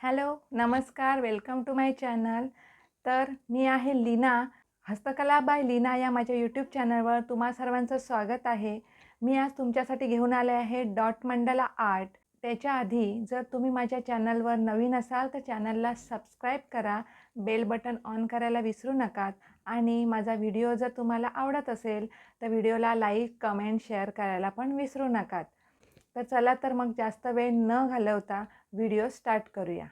Hello, नमस्कार. Welcome to my channel. तर मी आहे लीना. हस्तकला बाय लीना या माझ्या यूट्यूब चॅनलवर तुम्हा सर्वांचं स्वागत आहे. मी आज तुमच्यासाठी घेऊन आले आहे डॉट मंडला आर्ट. त्याच्या आधी जर तुम्ही माझ्या चॅनलवर नवीन असाल तर चॅनलला सबस्क्राईब करा, बेल बटन ऑन करायला विसरू नका आणि माझा व्हिडिओ जर तुम्हाला आवडत असेल तर व्हिडिओला लाईक, कमेंट, शेअर करायला पण विसरू नका. तर चला तर मग जास्त वेळ न घालवता व्हिडिओ स्टार्ट करूया.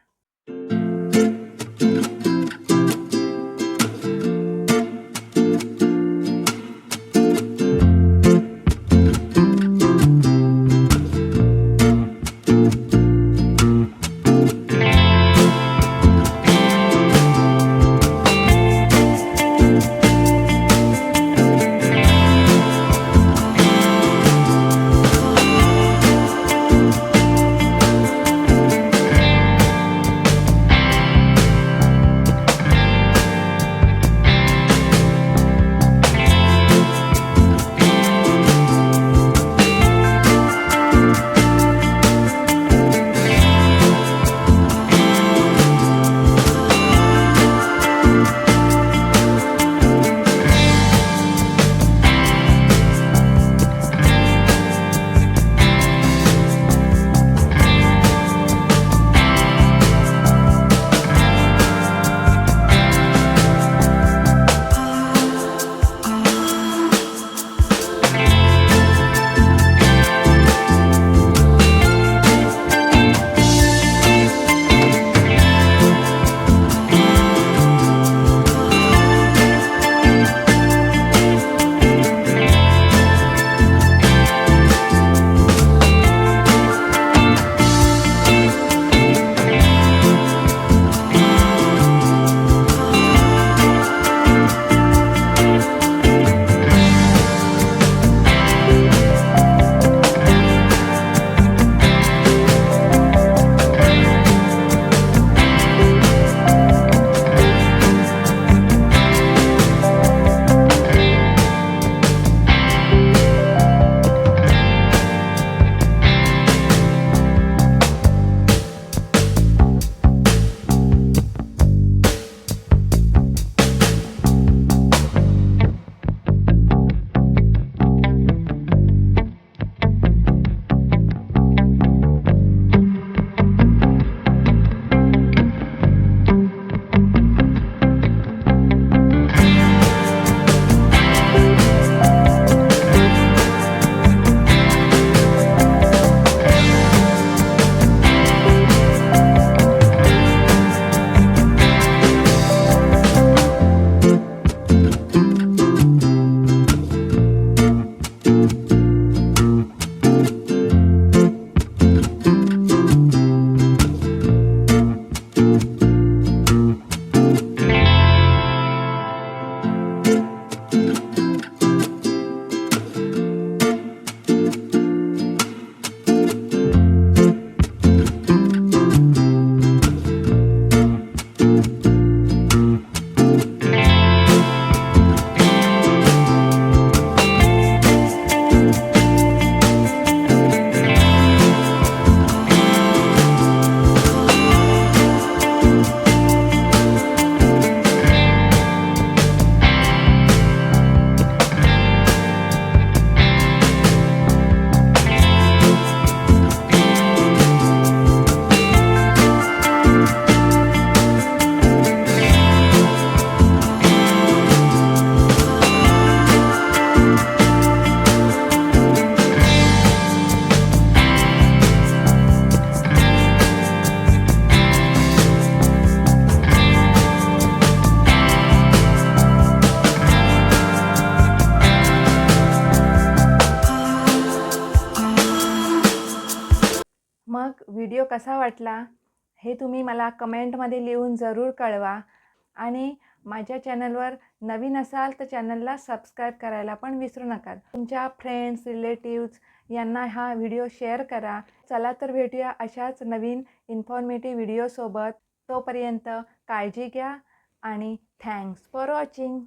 मग व्हिडिओ कसा वाटला हे तुम्ही मला कमेंटमध्ये लिहून जरूर कळवा आणि माझ्या चॅनलवर नवीन असाल तर चॅनलला सबस्क्राईब करायला पण विसरू नका. तुमच्या फ्रेंड्स, रिलेटिव्स यांना हा व्हिडिओ शेअर करा. चला तर भेटूया अशाच नवीन इन्फॉर्मेटिव्ह व्हिडिओसोबत. तोपर्यंत काळजी घ्या आणि थँक्स फॉर वॉचिंग.